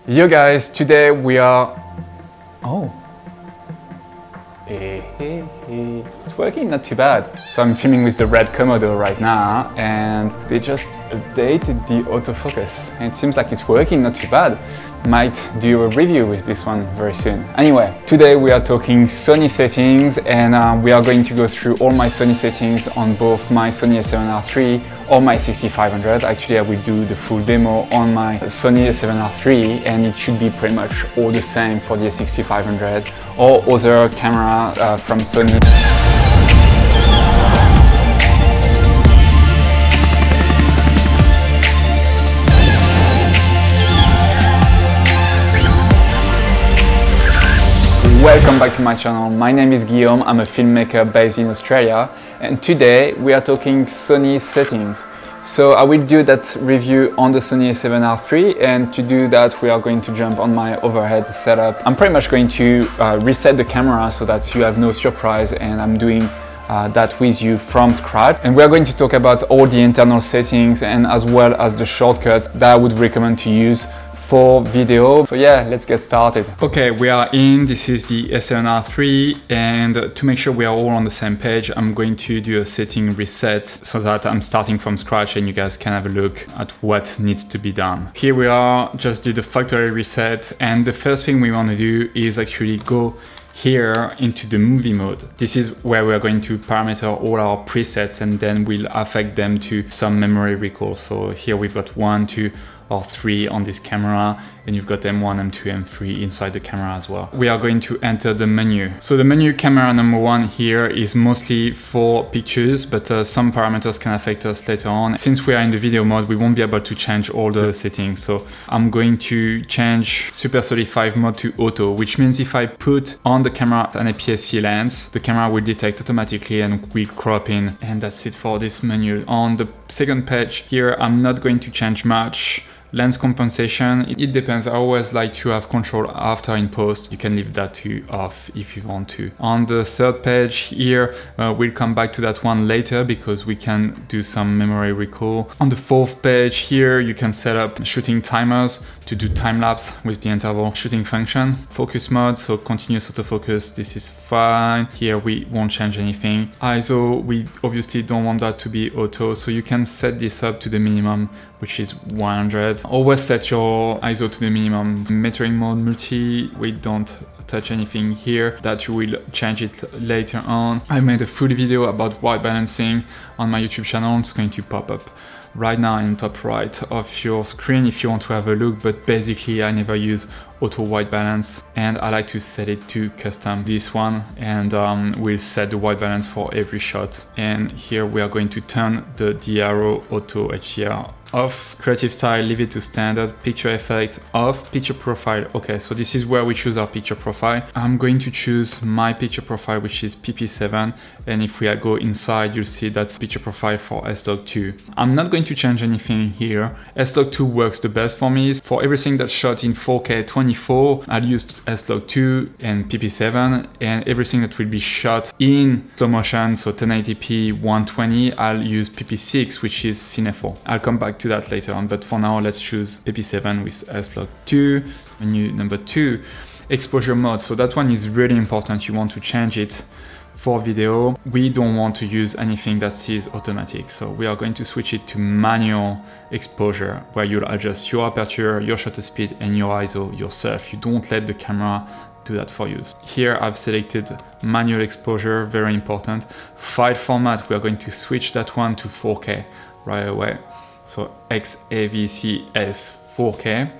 Yo guys, today we are... Oh. It's working not too bad. So I'm filming with the red Komodo right now and they just updated the autofocus. And it seems like it's working not too bad. Might do a review with this one very soon. Anyway, today we are talking Sony settings and we are going to go through all my Sony settings on both my Sony a7R III or my 6500. Actually, I will do the full demo on my Sony a7R III and it should be pretty much all the same for the a6500 or other camera from Sony. Welcome back to my channel. My name is Guillaume. I'm a filmmaker based in Australia and today we are talking Sony settings. So I will do that review on the Sony a7R III and to do that we are going to jump on my overhead setup. I'm pretty much going to reset the camera so that you have no surprise and I'm doing that with you from scratch. And we are going to talk about all the internal settings and as well as the shortcuts that I would recommend to use for video. So yeah, let's get started. Okay, we are in. This is the a7R III and to make sure we are all on the same page, I'm going to do a setting reset so that I'm starting from scratch and you guys can have a look at what needs to be done. Here we are, just did the factory reset and the first thing we want to do is actually go here into the movie mode. This is where we're going to parameter all our presets and then we'll affect them to some memory recall. So here we've got 1, 2, or 3 on this camera and you've got M1, M2, M3 inside the camera as well. We are going to enter the menu. So the menu camera number 1 here is mostly for pictures, but some parameters can affect us later on. Since we are in the video mode, we won't be able to change all the settings. So I'm going to change Super 35 mode to auto, which means if I put on the camera an APS-C lens, the camera will detect automatically and will crop in. And that's it for this menu. On the second page here, I'm not going to change much. Lens compensation, it depends. I always like to have control after in post. You can leave that to off if you want to. On the third page here, we'll come back to that one later because we can do some memory recall. On the fourth page here, you can set up shooting timers to do time lapse with the interval shooting function. Focus mode, so continuous autofocus, this is fine. Here we won't change anything. ISO, we obviously don't want that to be auto, so you can set this up to the minimum, which is 100. Always set your ISO to the minimum. Metering mode, multi, we don't touch anything here. That you will change it later on. I made a full video about white balancing on my YouTube channel. It's going to pop up right now in top right of your screen if you want to have a look, but basically I never use auto white balance and I like to set it to custom this one and we'll set the white balance for every shot. And here we are going to turn the DRO auto HDR off, creative style leave it to standard, picture effect off, picture profile. Okay, so this is where we choose our picture profile. I'm going to choose my picture profile, which is PP7, and if we go inside you'll see that's picture profile for S-Log2. I'm not going to change anything here. S-Log2 works the best for me. For everything that's shot in 4K 24 I'll use S-Log2 and PP7, and everything that will be shot in slow motion, so 1080p 120, I'll use PP6, which is Cine 4. I'll come back to that later on, but for now let's choose PP7 with S-Log2. Menu number 2, exposure mode. So that one is really important. You want to change it for video. We don't want to use anything that is automatic, so we are going to switch it to manual exposure, where you'll adjust your aperture, your shutter speed and your ISO yourself. You don't let the camera do that for you. Here I've selected manual exposure, very important. File format, we are going to switch that one to 4K right away. So XAVCS 4K,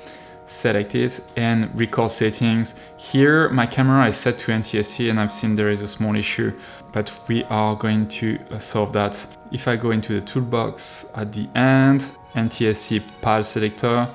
select it, and record settings. Here my camera is set to NTSC and I've seen there is a small issue, but we are going to solve that. If I go into the toolbox at the end, NTSC PAL selector,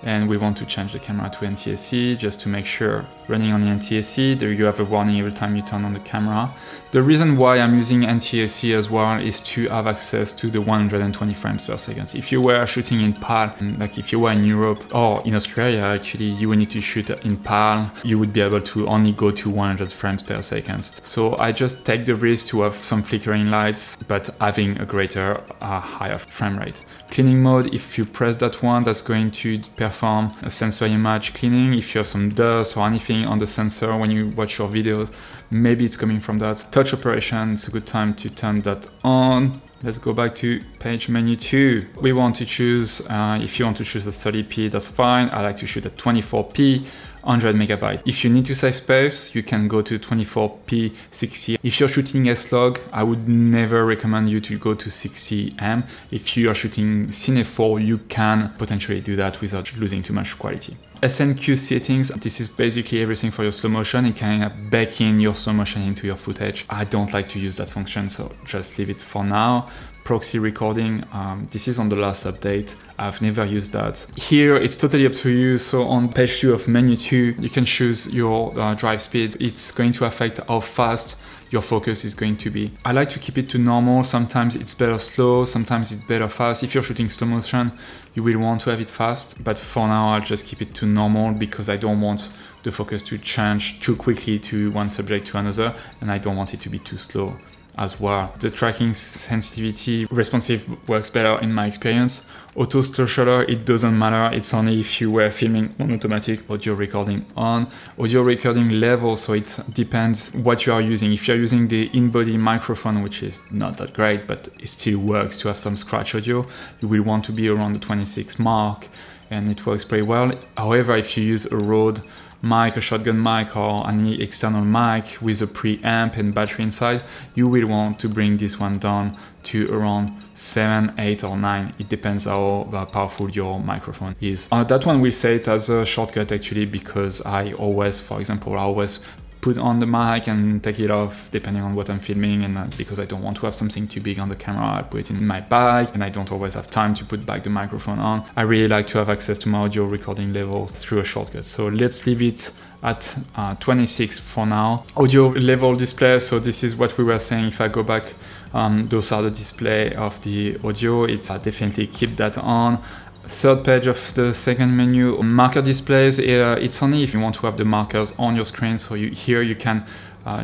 and we want to change the camera to NTSC just to make sure running on the NTSC, there you have a warning every time you turn on the camera. The reason why I'm using NTSC as well is to have access to the 120 frames per second. If you were shooting in PAL, like if you were in Europe or in Australia, actually, you would need to shoot in PAL, you would be able to only go to 100 frames per second. So I just take the risk to have some flickering lights, but having a greater, higher frame rate. Cleaning mode, if you press that one, that's going to perform a sensor image cleaning. If you have some dust or anything on the sensor when you watch your videos, maybe it's coming from that. Touch operation, it's a good time to turn that on. Let's go back to page menu 2. We want to choose, if you want to choose a 30p, that's fine. I like to shoot at 24p, 100 megabytes. If you need to save space, you can go to 24p 60. If you're shooting S-Log, I would never recommend you to go to 60M. If you are shooting Cine 4, you can potentially do that without losing too much quality. SNQ settings, this is basically everything for your slow motion. It can bake in your slow motion into your footage. I don't like to use that function, so just leave it for now. Proxy recording, this is on the last update. I've never used that. Here, it's totally up to you. So on page 2 of menu 2, you can choose your drive speed. It's going to affect how fast your focus is going to be. I like to keep it to normal. Sometimes it's better slow, sometimes it's better fast. If you're shooting slow motion, you will want to have it fast. But for now, I'll just keep it to normal because I don't want the focus to change too quickly to one subject to another, and I don't want it to be too slow as well. The tracking sensitivity responsive works better in my experience. Auto slow shutter, it doesn't matter. It's only if you were filming on automatic. Audio recording on. Audio recording level, so it depends what you are using. If you're using the in-body microphone, which is not that great, but it still works to have some scratch audio, you will want to be around the 26 mark, and it works pretty well. However, if you use a Rode mic, a shotgun mic, or any external mic with a preamp and battery inside, you will want to bring this one down to around 7, 8 or 9. It depends how powerful your microphone is. That one will set as a shortcut actually, because I always, for example, I always put on the mic and take it off depending on what I'm filming, and because I don't want to have something too big on the camera, I put it in my bag, and I don't always have time to put back the microphone on. I really like to have access to my audio recording level through a shortcut. So let's leave it at 26 for now. Audio level display, so this is what we were saying. If I go back, those are the display of the audio. It definitely keep that on. Third page of the second menu, marker displays. It's only if you want to have the markers on your screen. So here you can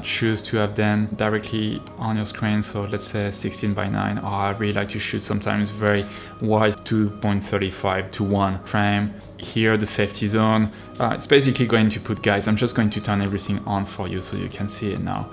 choose to have them directly on your screen. So let's say 16:9, or I really like to shoot sometimes very wide, 2.35 to 1 frame. Here, the safety zone. It's basically going to put, guys, I'm just going to turn everything on for you so you can see it now.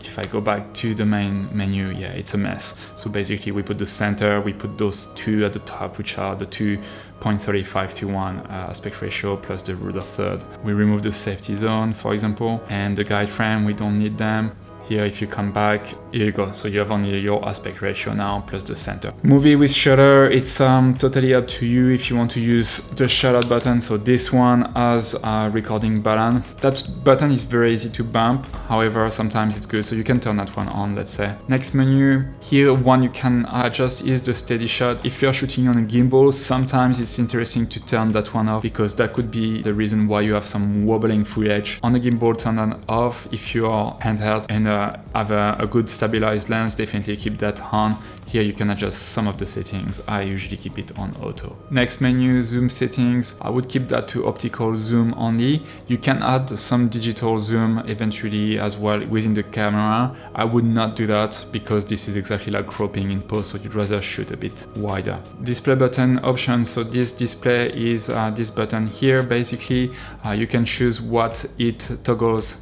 If I go back to the main menu, yeah, it's a mess. So basically we put the center, we put those two at the top, which are the 2.35 to 1 aspect ratio plus the root of third. We remove the safety zone, for example, and the guide frame, we don't need them. Here, if you come back, here you go. So you have only your aspect ratio now plus the center. Movie with shutter, it's totally up to you if you want to use the shutter button. So this one has a recording button. That button is very easy to bump. However, sometimes it's good. So you can turn that one on, let's say. Next menu, here one you can adjust is the steady shot. If you're shooting on a gimbal, sometimes it's interesting to turn that one off, because that could be the reason why you have some wobbling footage. On the gimbal, turn that off. If you are handheld and have a good stabilized lens, definitely keep that on. Here you can adjust some of the settings. I usually keep it on auto. Next menu, zoom settings. I would keep that to optical zoom only. You can add some digital zoom eventually as well within the camera. I would not do that because this is exactly like cropping in post, so you'd rather shoot a bit wider. Display button options. So this display is this button here. Basically, you can choose what it toggles.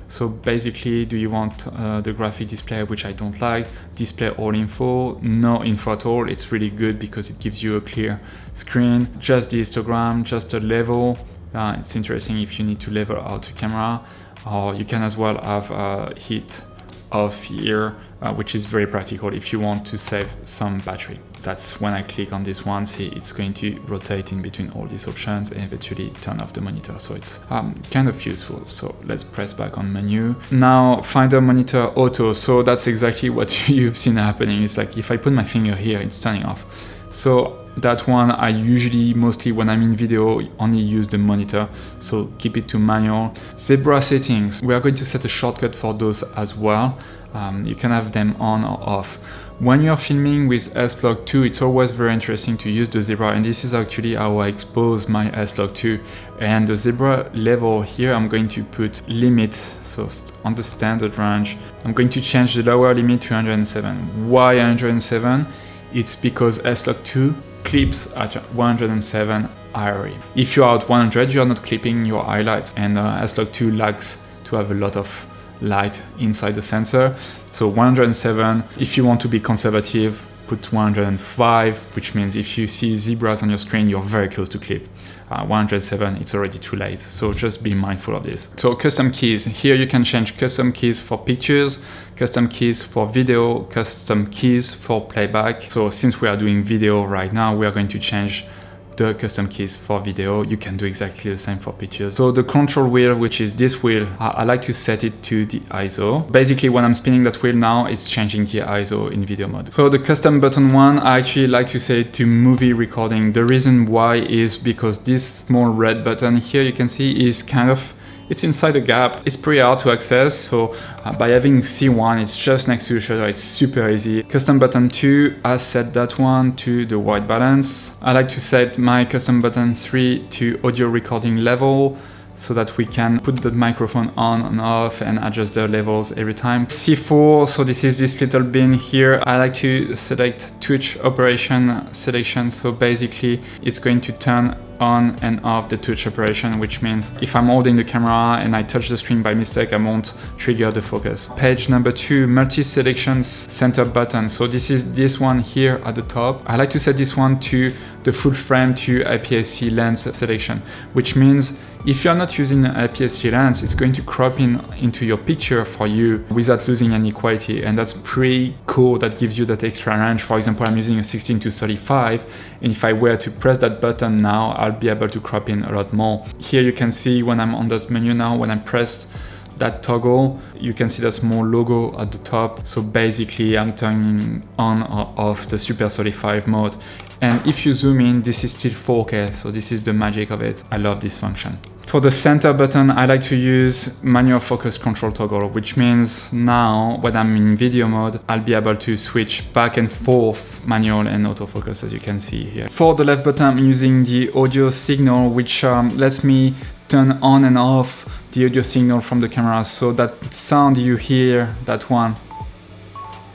So basically, do you want the graphic display, which I don't like, display all info, no info at all. It's really good because it gives you a clear screen, just the histogram, just a level. It's interesting if you need to level out the camera, or you can as well have heat off here, which is very practical if you want to save some battery. That's when I click on this one, see it's going to rotate in between all these options and eventually turn off the monitor. So it's kind of useful. So let's press back on menu. Now Finder Monitor Auto. So that's exactly what you've seen happening. It's like if I put my finger here, it's turning off. So that one I usually, mostly when I'm in video, only use the monitor, so keep it to manual. Zebra settings, we are going to set a shortcut for those as well. You can have them on or off. When you're filming with S-Log 2, it's always very interesting to use the zebra, and this is actually how I expose my S-Log 2. And the zebra level here, I'm going to put limit, so on the standard range, I'm going to change the lower limit to 107. Why 107? It's because S-Log 2 clips at 107 blurry. If you are at 100, you are not clipping your highlights, and S-Log2 likes to have a lot of light inside the sensor. So 107, if you want to be conservative, put 105, which means if you see zebras on your screen, you're very close to clip. 107, it's already too late. So just be mindful of this. So custom keys. Here you can change custom keys for pictures, custom keys for video, custom keys for playback. So since we are doing video right now, we are going to change the custom keys for video. You can do exactly the same for pictures. So the control wheel, which is this wheel, I like to set it to the ISO. Basically, when I'm spinning that wheel now, it's changing the ISO in video mode. So the custom button one, I actually like to set it to movie recording. The reason why is because this small red button here you can see is kind of, it's inside a gap. It's pretty hard to access, so by having C1, it's just next to the shutter, it's super easy. Custom button 2, I set that one to the white balance. I like to set my custom button 3 to audio recording level, so that we can put the microphone on and off and adjust the levels every time. C4, so this is this little bin here. I like to select touch operation selection, so basically it's going to turn on and off the touch operation, which means if I'm holding the camera and I touch the screen by mistake, I won't trigger the focus. Page number 2, multi-selections center button. So this is this one here at the top. I like to set this one to the full frame to APS-C lens selection, which means if you're not using an APS-C lens, it's going to crop into your picture for you without losing any quality, and that's pretty cool. That gives you that extra range. For example, I'm using a 16-35, and if I were to press that button now, I'll be able to crop in a lot more. Here you can see when I'm on this menu now, when I pressed that toggle, you can see that small logo at the top. So basically I'm turning on or off the Super 35 mode. And if you zoom in, this is still 4K, so this is the magic of it. I love this function. For the center button, I like to use manual focus control toggle, which means now when I'm in video mode, I'll be able to switch back and forth manual and autofocus, as you can see here. For the left button, I'm using the audio signal, which lets me turn on and off the audio signal from the camera. So that sound you hear, that one,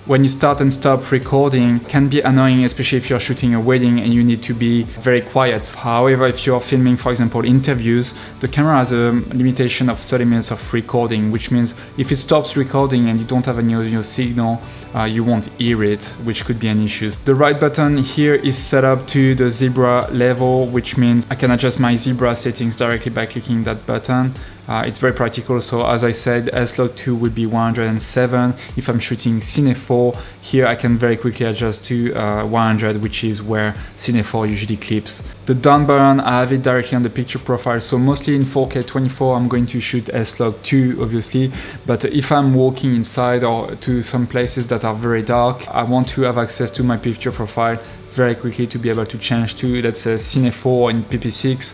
when you start and stop recording, can be annoying, especially if you're shooting a wedding and you need to be very quiet. However, if you're filming, for example, interviews, the camera has a limitation of 30 minutes of recording, which means if it stops recording and you don't have any audio signal, you won't hear it, which could be an issue. The right button here is set up to the zebra level, which means I can adjust my zebra settings directly by clicking that button. It's very practical. So as I said, S-Log2 would be 107. If I'm shooting Cine 4, here I can very quickly adjust to 100, which is where Cine 4 usually clips. The down button, I have it directly on the picture profile. So mostly in 4K 24, I'm going to shoot S-Log2, obviously. But if I'm walking inside or to some places that are very dark, I want to have access to my picture profile very quickly to be able to change to, let's say, Cine 4 in PP6.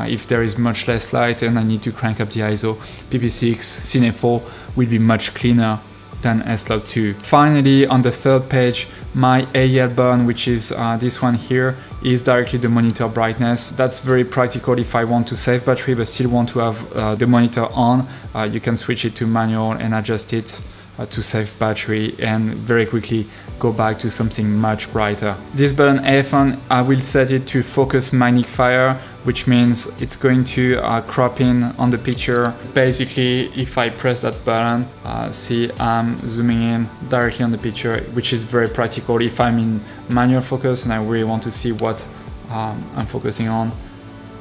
If there is much less light and I need to crank up the ISO, PP6, Cine 4 will be much cleaner than S-Log2. Finally, on the third page, my AEL button, which is this one here, is directly the monitor brightness. That's very practical if I want to save battery but still want to have the monitor on. You can switch it to manual and adjust it to save battery and very quickly go back to something much brighter. This button F1, I will set it to focus magnifier, which means it's going to crop in on the picture. Basically, if I press that button, see I'm zooming in directly on the picture, which is very practical if I'm in manual focus and I really want to see what I'm focusing on.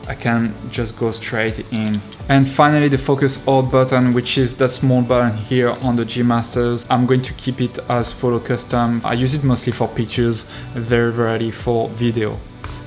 I can just go straight in. And finally, the focus out button, which is that small button here on the G Masters. I'm going to keep it as follow custom. I use it mostly for pictures, very rarely for video.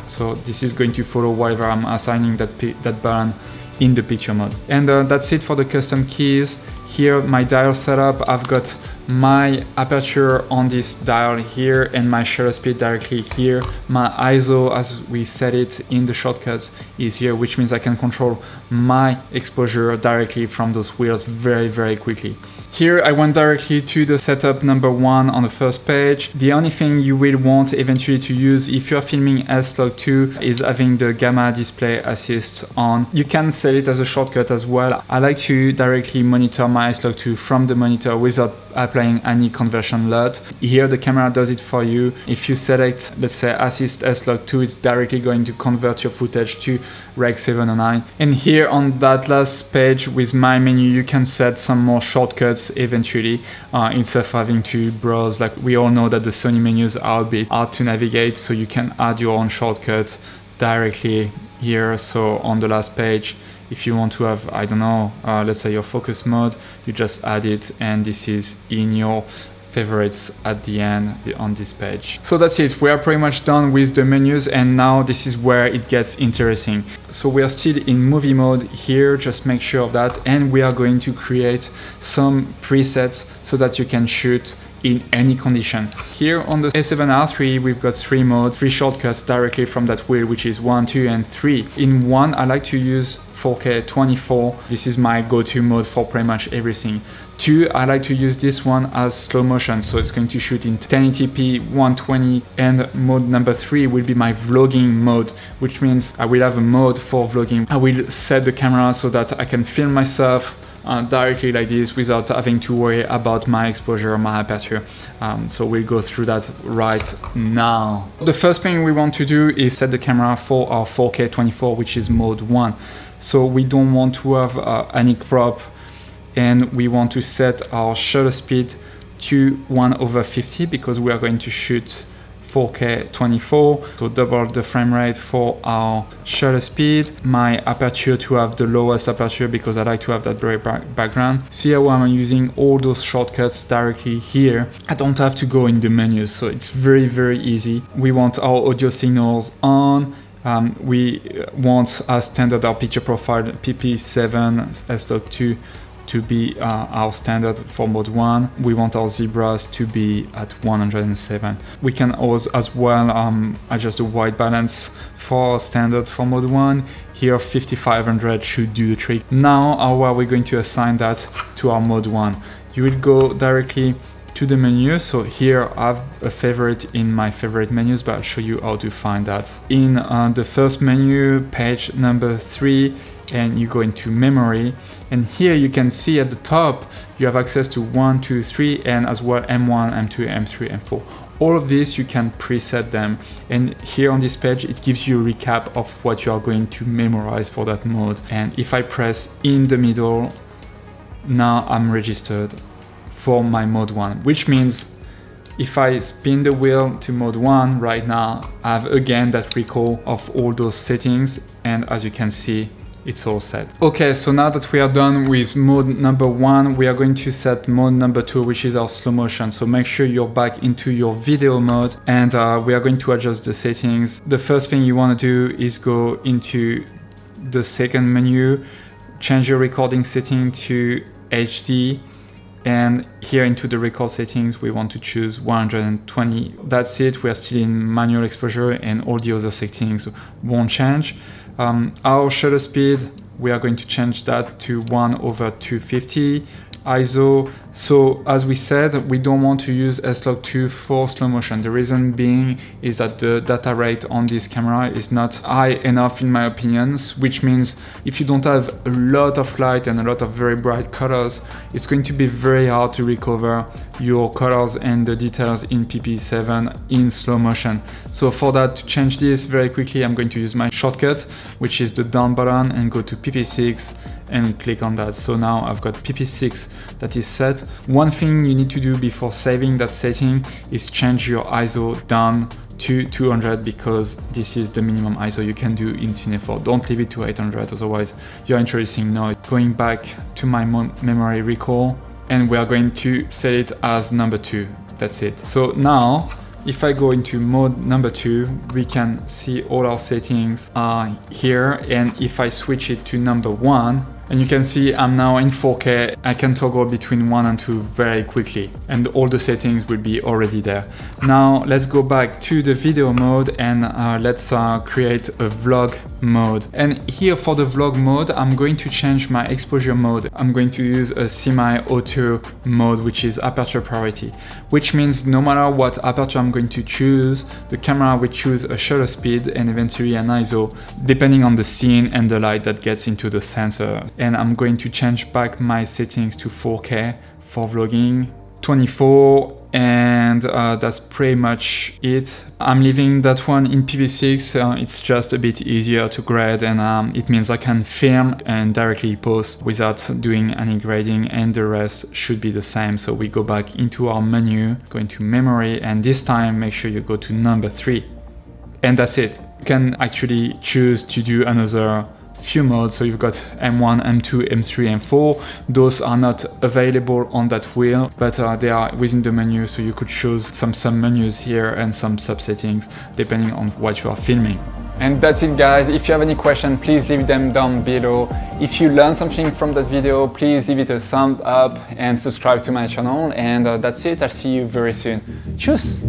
So this is going to follow whatever I'm assigning that button in the picture mode. And that's it for the custom keys. Here, my dial setup, I've got my aperture on this dial here and my shutter speed directly here. My ISO, as we set it in the shortcuts, is here, which means I can control my exposure directly from those wheels very quickly. Here I went directly to the setup number 1 on the first page. The only thing you will want eventually to use if you're filming S-Log2 is having the gamma display assist on. You can set it as a shortcut as well. I like to directly monitor my S-Log2 from the monitor without applying applying any conversion LUT. Here the camera does it for you. If you select, let's say, assist S-Log 2, it's directly going to convert your footage to Rec 709. And here on that last page with my menu, you can set some more shortcuts eventually, instead of having to browse. Like we all know that the Sony menus are a bit hard to navigate, so you can add your own shortcut directly here. So on the last page, if you want to have, I don't know, let's say your focus mode, you just add it, and this is in your favorites at the end on this page. So that's it. We are pretty much done with the menus, and now this is where it gets interesting. So we are still in movie mode here, just make sure of that, and we are going to create some presets so that you can shoot in any condition. Here on the A7R3, we've got 3 modes, 3 shortcuts directly from that wheel, which is 1, 2, and 3. In 1, I like to use 4K 24. This is my go-to mode for pretty much everything. 2, I like to use this one as slow motion, so it's going to shoot in 1080p 120, and mode number 3 will be my vlogging mode, which means I will have a mode for vlogging. I will set the camera so that I can film myself directly like this without having to worry about my exposure or my aperture. So we'll go through that right now. The first thing we want to do is set the camera for our 4K 24, which is mode 1. So we don't want to have any crop, and we want to set our shutter speed to 1/50 because we are going to shoot 4K 24, so double the frame rate for our shutter speed. My aperture to have the lowest aperture because I like to have that blurry background. See how I'm using all those shortcuts directly here. I don't have to go in the menus, so it's very, very easy. We want our audio signals on. We want as standard our picture profile PP7 S-Log 2 to be our standard for mode 1. We want our zebras to be at 107. We can also as well adjust the white balance for standard for mode 1. Here 5500 should do the trick. Now how are we going to assign that to our mode 1? You will go directly to the menu. So here I have a favorite in my favorite menus, but I'll show you how to find that. In the first menu, page number 3, and you go into memory, and here you can see at the top you have access to 1, 2, 3, and as well M1, M2, M3, M4. All of this you can preset them, and here on this page it gives you a recap of what you are going to memorize for that mode. And if I press in the middle, now I'm registered for my mode 1, which means if I spin the wheel to mode 1 right now, I have again that recall of all those settings, and as you can see, it's all set. Okay, so now that we are done with mode number 1, we are going to set mode number 2, which is our slow motion. So make sure you're back into your video mode, and we are going to adjust the settings. The first thing you want to do is go into the second menu, change your recording setting to HD, and here into the record settings we want to choose 120. That's it. We are still in manual exposure, and all the other settings won't change. Our shutter speed, we are going to change that to 1/250. ISO, so as we said, we don't want to use S-Log 2 for slow motion. The reason being is that the data rate on this camera is not high enough in my opinions, which means if you don't have a lot of light and a lot of very bright colors, it's going to be very hard to recover your colors and the details in PP7 in slow motion. So for that, to change this very quickly, I'm going to use my shortcut, which is the down button, and go to PP6 and click on that. So now I've got PP6 that is set. One thing you need to do before saving that setting is change your ISO down to 200, because this is the minimum ISO you can do in Cine 4. Don't leave it to 800, otherwise you're introducing noise. Going back to my memory recall, and we are going to set it as number 2. That's it. So now if I go into mode number 2, we can see all our settings are here, and if I switch it to number 1, and you can see I'm now in 4K, I can toggle between 1 and 2 very quickly, and all the settings will be already there. Now let's go back to the video mode, and let's create a vlog mode. And here for the vlog mode, I'm going to change my exposure mode. I'm going to use a semi-auto mode, which is aperture priority, which means no matter what aperture I'm going to choose, the camera will choose a shutter speed and eventually an ISO, depending on the scene and the light that gets into the sensor. And I'm going to change back my settings to 4K for vlogging, 24, and that's pretty much it. I'm leaving that one in PV6. It's just a bit easier to grade, and it means I can film and directly post without doing any grading, and the rest should be the same. So we go back into our menu, go into memory, and this time make sure you go to number 3, and that's it. You can actually choose to do another few modes. So you've got M1, M2, M3, M4. Those are not available on that wheel, but they are within the menu, so you could choose some sub-menus here and some sub-settings depending on what you are filming. And that's it, guys. If you have any questions, please leave them down below. If you learned something from that video, please leave it a thumb up and subscribe to my channel. And that's it. I'll see you very soon. Tschüss!